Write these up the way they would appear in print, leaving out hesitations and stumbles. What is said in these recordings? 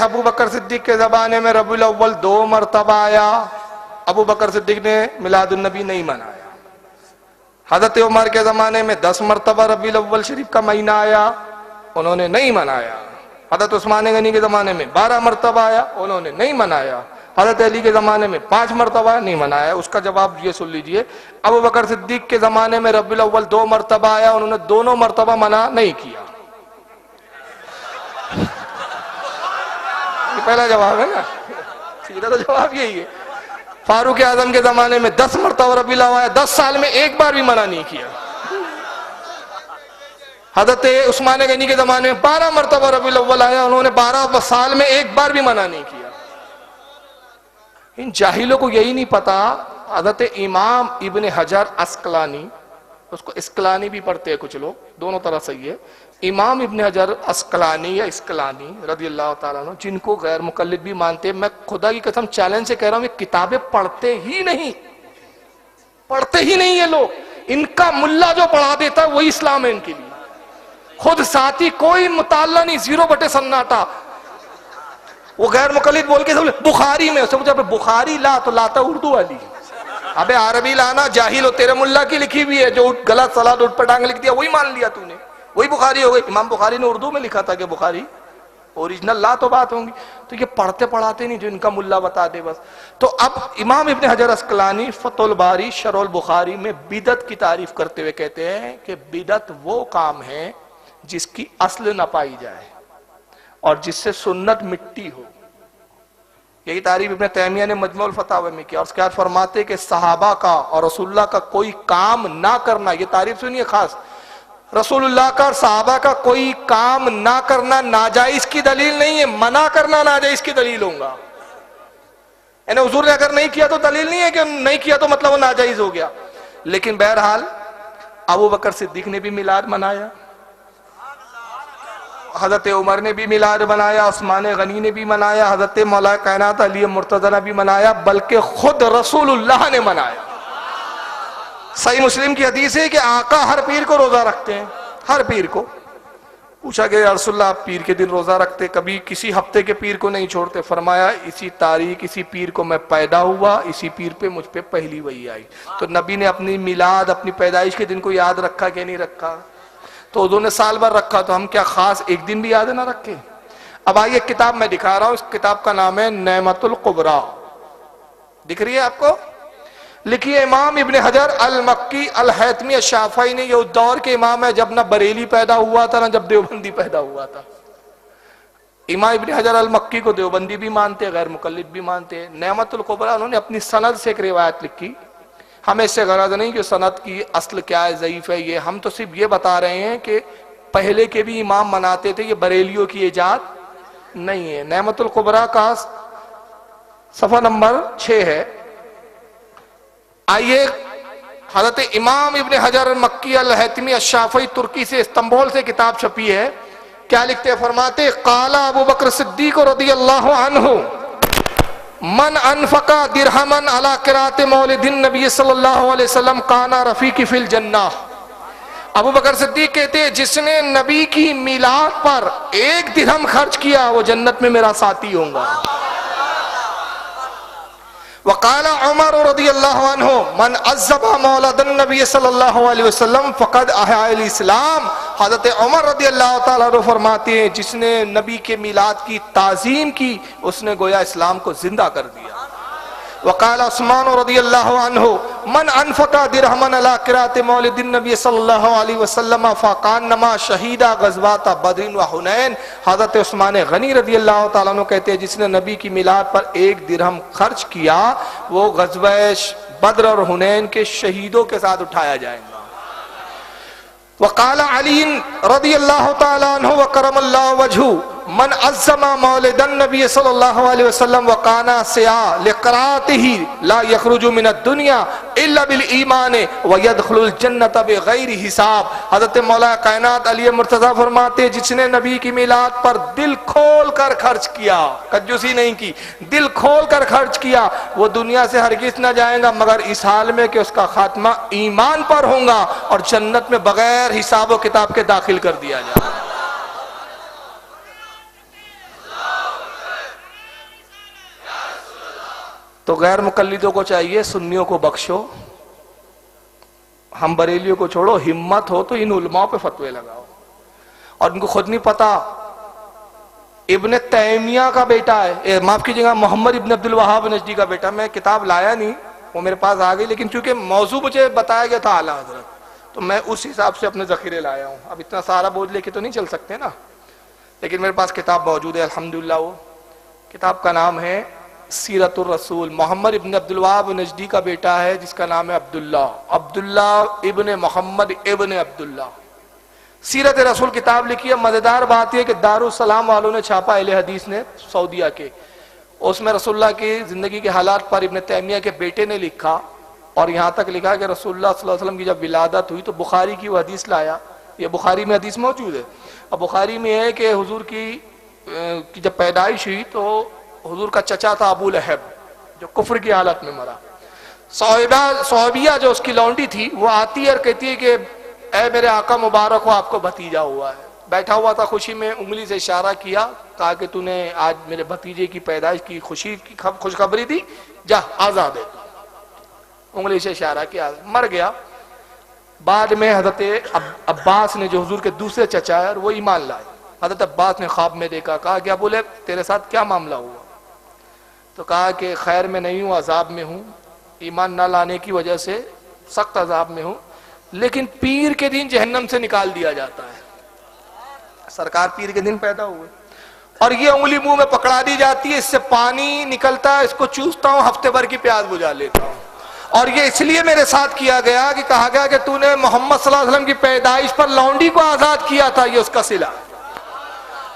ابو بکر صدیق کے زمانے میں ربیع الاول 2 مرتبہ آیا، ابو بکر صدیق نے میلاد النبی نہیں منایا۔ حضرت عمر کے زمانے میں 10 مرتبہ ربیع الاول شریف کا مہینہ آیا، انہوں نے نہیں منایا۔ حضرت عثمان غنی کے زمانے میں 12 مرتبہ آیا، انہوں نے نہیں منایا۔ حضرت علی کے زمانے میں 5 مرتبہ نہیں منایا۔ اس کا جواب یہ سن لیجئے، ابو بکر صدیق کے زمانے میں ربیع الاول 2 مرتبہ آیا، انہوں نے دونوں مرتبہ منع نہیں کیا۔ یہ پہلا جواب ہے نا، سیدھا تو جواب یہی ہے۔ فاروق اعظم کے زمانے میں 10 مرتبہ ربیع الاول آیا، 10 سال میں ایک بار بھی منع نہیں کیا۔ حضرت عثمان غنی کے زمانے میں 12 مرتبہ ربیع الاول آیا، انہوں نے 12 سال میں ایک بار بھی منع نہیں کیا۔ ان جاہلوں کو یہی نہیں پتا، حضرت امام ابن حجر عسقلانی، اس کو اسقلانی بھی پڑھتے ہیں کچھ لوگ، دونوں طرح صحیح ہے، امام ابن حجر عسقلانی یا اسقلانی رضی اللہ تعالیٰ عنہ، جن کو غیر مقلد بھی مانتے ہیں، میں خدا کی قسم چیلنج سے کہہ رہا ہوں، یہ کتابیں پڑھتے ہی نہیں یہ لوگ۔ ان کا ملا جو پڑھا دیتا ہے وہی اسلام ہے ان کے لیے، خود ساتھی کوئی مطالعہ نہیں، 0 سناٹا۔ وہ غیر مقلد بول کے بخاری میں، اسے پوچھا بخاری لا تو لاتا اردو والی، ابے عربی لانا، جاہل ہو، تیرے ملا کی لکھی بھی ہے، جو غلط سلاد اٹھ پٹانگ لکھ دیا وہی مان لیا تو نے، وہی بخاری ہو گئی۔ امام بخاری نے اردو میں لکھا تھا کہ بخاری اوریجنل لا تو بات ہوں گی، تو یہ پڑھتے پڑھاتے نہیں، جو ان کا ملا بتا دے بس۔ تو اب امام ابن حجر عسقلانی فتح الباری شرح البخاری میں بدعت کی تعریف کرتے ہوئے کہتے ہیں کہ بدعت وہ کام ہے جس کی اصل نہ پائی جائے اور جس سے سنت مٹی ہو۔ یہی تعریف ابن تیمیہ نے مجموع الفتاوی میں کیا، اور اس کے بعد فرماتے کہ صحابہ کا اور رسول اللہ کا کوئی کام نہ کرنا، یہ تعریف سنیے خاص، رسول اللہ کا اور صحابہ کا کوئی کام نہ کرنا ناجائز کی دلیل نہیں ہے، منع کرنا ناجائز کی دلیل ہوگا۔ یعنی حضور نے اگر نہیں کیا تو دلیل نہیں ہے کہ نہیں کیا تو مطلب وہ ناجائز ہو گیا۔ لیکن بہرحال ابو بکر صدیق نے بھی میلاد منایا، حضرت عمر نے بھی میلاد منایا، عثمان غنی نے بھی منایا، حضرت مولا کائنات علی مرتضی نے بھی منایا، بلکہ خود رسول اللہ نے منایا۔ صحیح مسلم کی حدیث ہے کہ آقا ہر پیر کو روزہ رکھتے ہیں، ہر پیر کو۔ پوچھا کہ یا رسول اللہ آپ پیر کے دن روزہ رکھتے، کبھی کسی ہفتے کے پیر کو نہیں چھوڑتے؟ فرمایا اسی تاریخ اسی پیر کو میں پیدا ہوا، اسی پیر پہ مجھ پہ پہلی وحی آئی۔ تو نبی نے اپنی میلاد، اپنی پیدائش کے دن کو یاد رکھا کہ نہیں رکھا؟ تو انہوں نے سال بھر رکھا، تو ہم کیا خاص ایک دن بھی یاد نہ رکھیں؟ اب آئیے کتاب میں دکھا رہا ہوں، اس کتاب کا نام ہے نعمت القبریٰ، دکھ رہی ہے آپ کو؟ لکھیے امام ابن حجر المکی الحیتمی الشافعی نے، یہ اس دور کے امام ہے جب نہ بریلی پیدا ہوا تھا نہ جب دیوبندی پیدا ہوا تھا۔ امام ابن حجر المکی کو دیوبندی بھی مانتے، غیر مقلد بھی مانتے۔ نعمت القبریٰ انہوں نے اپنی سند سے ایک روایت لکھی، ہمیں اس سے غرض نہیں کہ سند کی اصل کیا ہے، ضعیف ہے، یہ ہم تو صرف یہ بتا رہے ہیں کہ پہلے کے بھی امام مناتے تھے، یہ بریلیوں کی ایجاد نہیں ہے۔ نعمت القبریٰ کا صفحہ نمبر 6 ہے۔ آئیے حضرت امام ابن حجر المکی الحیتمی الشافعی، ترکی سے، استنبول سے کتاب چھپی ہے، کیا لکھتے ہیں؟ فرماتے قال ابو بکر صدیق رضی اللہ عنہ من انفق درہما علی قراءۃ مولد النبی صلی اللہ علیہ وسلم کان رفیقی فی الجنہ۔ ابو بکر صدیق کہتے ہیں جس نے نبی کی میلاد پر 1 درہم خرچ کیا وہ جنت میں میرا ساتھی ہوں گا۔ وقال عمر رضی اللہ عنہ من عظم مولد النبی صلی اللہ علیہ وسلم فقد احیا الاسلام۔ حضرت عمر رضی اللہ تعالیٰ عنہ فرماتے ہیں جس نے نبی کے میلاد کی تعظیم کی اس نے گویا اسلام کو زندہ کر دیا۔ وقال عثمان رضی اللہ عنہ من انفق درہما علی قراءۃ مولد النبی صلی اللہ علیہ وسلم فکانما شہید غزوات بدر و حنین۔ حضرت عثمان غنی رضی اللہ تعالیٰ عنہ کہتے ہیں جس نے نبی کی میلاد پر 1 درہم خرچ کیا وہ غزوہ بدر اور حنین کے شہیدوں کے ساتھ اٹھایا جائے گا۔ وقال علی رضی اللہ تعالیٰ عنہ وکرم اللہ وجہہ من عظم مولد النبی صلی اللہ علیہ وسلم وکانا سیاہ لقراءتہ لا یخرج من الدنیا الا بالایمان ویدخل الجنت بغیر حساب۔ حضرت مولا کائنات علی مرتضی فرماتے جس نے نبی کی میلاد پر دل کھول کر خرچ کیا، کنجوسی نہیں کی، دل کھول کر خرچ کیا، وہ دنیا سے ہرگز نہ جائے گا مگر اس حال میں کہ اس کا خاتمہ ایمان پر ہوگا اور جنت میں بغیر حساب و کتاب کے داخل کر دیا جائے گا۔ تو غیر مقلدوں کو چاہیے سنیوں کو بخشو، ہم بریلیوں کو چھوڑو، ہمت ہو تو ان علماء پہ فتوے لگاؤ. اور ان کو خود نہیں پتا ابن تیمیہ کا بیٹا ہے، معاف کیجیے گا، محمد ابن عبد الوہاب نجدی کا بیٹا. میں کتاب لایا نہیں، وہ میرے پاس آ گئی، لیکن چونکہ موضوع مجھے بتایا گیا تھا اعلیٰ حضرت، تو میں اس حساب سے اپنے ذخیرے لایا ہوں. اب اتنا سارا بوجھ لے کے تو نہیں چل سکتے نا، لیکن میرے پاس کتاب موجود ہے الحمدللہ. وہ کتاب کا نام ہے سیرت الرسول. محمد ابن عبد الوہاب نجدی کا بیٹا ہے جس کا نام ہے عبداللہ ابن محمد ابن عبداللہ. سیرت رسول کتاب لکھی ہے. مزیدار بات یہ کہ دارالسلام والوں نے چھاپا، اہل حدیث نے، سعودیہ کے. اس میں رسول اللہ کی زندگی کے حالات پر ابن تیمیہ کے بیٹے نے لکھا، اور یہاں تک لکھا کہ رسول اللہ صلی اللہ علیہ وسلم کی جب ولادت ہوئی تو بخاری کی وہ حدیث لایا. یہ بخاری میں حدیث موجود ہے. اور بخاری میں ہے کہ حضور کی جب پیدائش ہوئی تو حضور کا چچا تھا ابو لہب، جو کفر کی حالت میں مرا. صحابیہ جو اس کی لونڈی تھی وہ آتی ہے اور کہتی ہے کہ اے میرے آقا مبارک ہو، آپ کو بھتیجا ہوا ہے. بیٹھا ہوا تھا، خوشی میں انگلی سے اشارہ کیا، کہا کہ تو نے آج میرے بھتیجے کی پیدائش کی خوشی کی خوشخبری دی، جا آزاد ہے. انگلی سے اشارہ کیا، مر گیا. بعد میں حضرت عباس نے جو حضور کے دوسرے چچا ہے وہ ایمان لائے. حضرت عباس نے خواب میں دیکھا، کہا کہ ابو لہب تیرے ساتھ کیا معاملہ ہوا؟ تو کہا کہ خیر میں نہیں ہوں، عذاب میں ہوں، ایمان نہ لانے کی وجہ سے سخت عذاب میں ہوں، لیکن پیر کے دن جہنم سے نکال دیا جاتا ہے. سرکار پیر کے دن پیدا ہوئے اور یہ انگلی منہ میں پکڑا دی جاتی ہے، اس سے پانی نکلتا ہے، اس کو چوستا ہوں، ہفتے بھر کی پیاس بجھا لیتا ہوں. اور یہ اس لیے میرے ساتھ کیا گیا کہ کہا گیا کہ تو نے محمد صلی اللہ علیہ وسلم کی پیدائش پر لونڈی کو آزاد کیا تھا، یہ اس کا صلہ.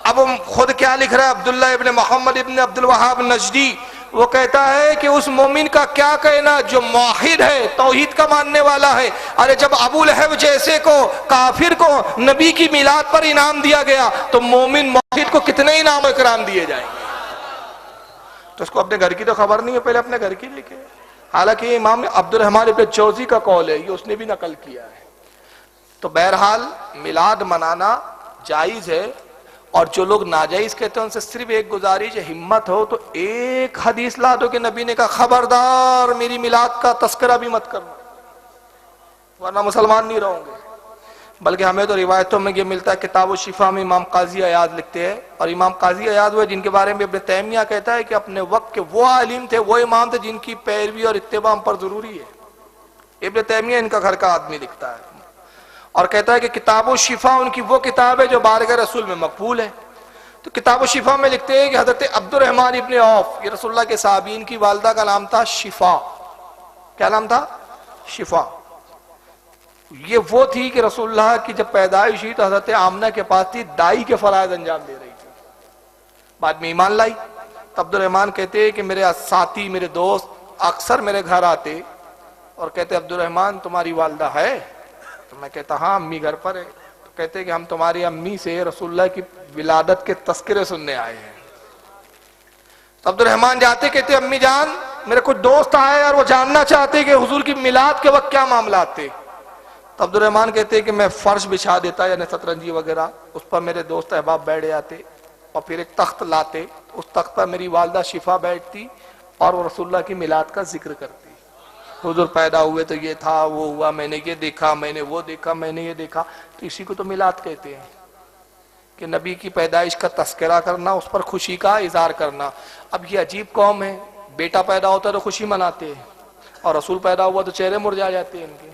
اب خود کیا لکھ رہا ہے عبداللہ ابن محمد ابن عبد الوہاب نجدی، وہ کہتا ہے کہ اس مومن کا کیا کہنا جو موحد ہے، توحید کا ماننے والا ہے. ارے جب ابو لہب جیسے کو کافر کو نبی کی میلاد پر انعام دیا گیا تو مومن موحد کو کتنے انعام و اکرام دیے جائیں گے. تو اس کو اپنے گھر کی تو خبر نہیں ہے، پہلے اپنے گھر کی لکھے. حالانکہ یہ امام عبد الرحمن ابن جوزی کا قول ہے، یہ اس نے بھی نقل کیا ہے. تو بہرحال میلاد منانا جائز ہے، اور جو لوگ ناجائز کہتے ہیں ان سے صرف ایک گزارش ہے، ہمت ہو تو ایک حدیث لا دو کہ نبی نے کہا خبردار میری میلاد کا تذکرہ بھی مت کرنا، ورنہ مسلمان نہیں رہوں گے. بلکہ ہمیں تو روایتوں میں یہ ملتا ہے، کتاب الشفا میں امام قاضی عیاض لکھتے ہیں، اور امام قاضی عیاض ہوئے جن کے بارے میں ابن تیمیہ کہتا ہے کہ اپنے وقت کے وہ عالم تھے، وہ امام تھے جن کی پیروی اور اتباع ہم پر ضروری ہے. ابن تیمیہ ان کا گھر کا آدمی لکھتا ہے اور کہتا ہے کہ کتاب الشفا ان کی وہ کتاب ہے جو بارگاہ رسول میں مقبول ہے. تو کتاب الشفا میں لکھتے ہیں کہ حضرت عبد الرحمن ابن عوف، یہ رسول اللہ کے صحابین کی والدہ کا نام تھا شفا. کیا نام تھا؟ شفا. یہ وہ تھی کہ رسول اللہ کی جب پیدائش ہوئی تو حضرت آمنہ کے پاس تھی، دائی کے فرائض انجام دے رہی تھی. بعد میں ایمان لائی. تو عبد الرحمن کہتے ہیں کہ میرے ساتھی، میرے دوست اکثر میرے گھر آتے اور کہتے عبد الرحمن تمہاری والدہ ہے؟ تو میں کہتا ہاں امی گھر پر ہے. تو کہتے کہ ہم تمہاری امی سے رسول اللہ کی ولادت کے تذکرے سننے آئے ہیں. تو عبد الرحمن جاتے، کہتے امی جان میرے کچھ دوست آئے اور وہ جاننا چاہتے کہ حضور کی میلاد کے وقت کیا معاملات تھے. تو عبد الرحمن کہتے کہ میں فرش بچھا دیتا، یعنی سترنجی وغیرہ، اس پر میرے دوست احباب بیٹھ جاتے اور پھر ایک تخت لاتے، اس تخت پر میری والدہ شفا بیٹھتی اور وہ رسول اللہ کی میلاد کا ذکر کرتی. حضور پیدا ہوئے تو یہ تھا، وہ ہوا، میں نے یہ دیکھا، میں نے وہ دیکھا، میں نے یہ دیکھا. تو اسی کو تو میلاد کہتے ہیں کہ نبی کی پیدائش کا تذکرہ کرنا، اس پر خوشی کا اظہار کرنا. اب یہ عجیب قوم ہے، بیٹا پیدا ہوتا ہے تو خوشی مناتے ہیں، اور رسول پیدا ہوا تو چہرے مرجھا جاتے ہیں ان کے.